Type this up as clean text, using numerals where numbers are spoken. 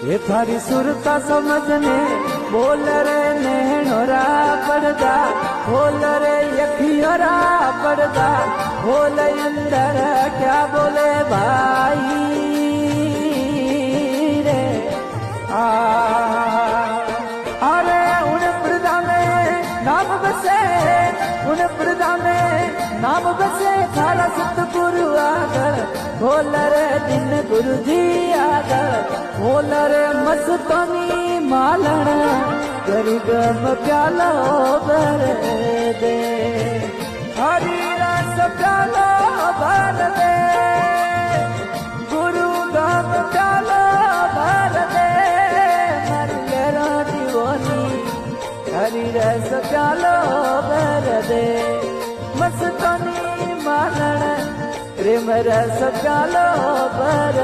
ये थारी सुरता समझने बोल रे नैनोरा पड़दा बोल रे यखियोरा पड़दा बोल अंदर क्या बोले भाई रे अरे उन प्रदा में नाम बसे उन प्रदा में नाम बसे थारा सतगुरु आगल बोल रे दिन गुरु जी आगल बोल रे मस्तानी मालण गरीब प्यालो भर दे हरी रस प्यालो भर दे गुरु गम प्यालो भर दे मरियरा दीवानी हरी रस प्यालो भर दे मस्तानी मालण प्रेम रस प्यालो भर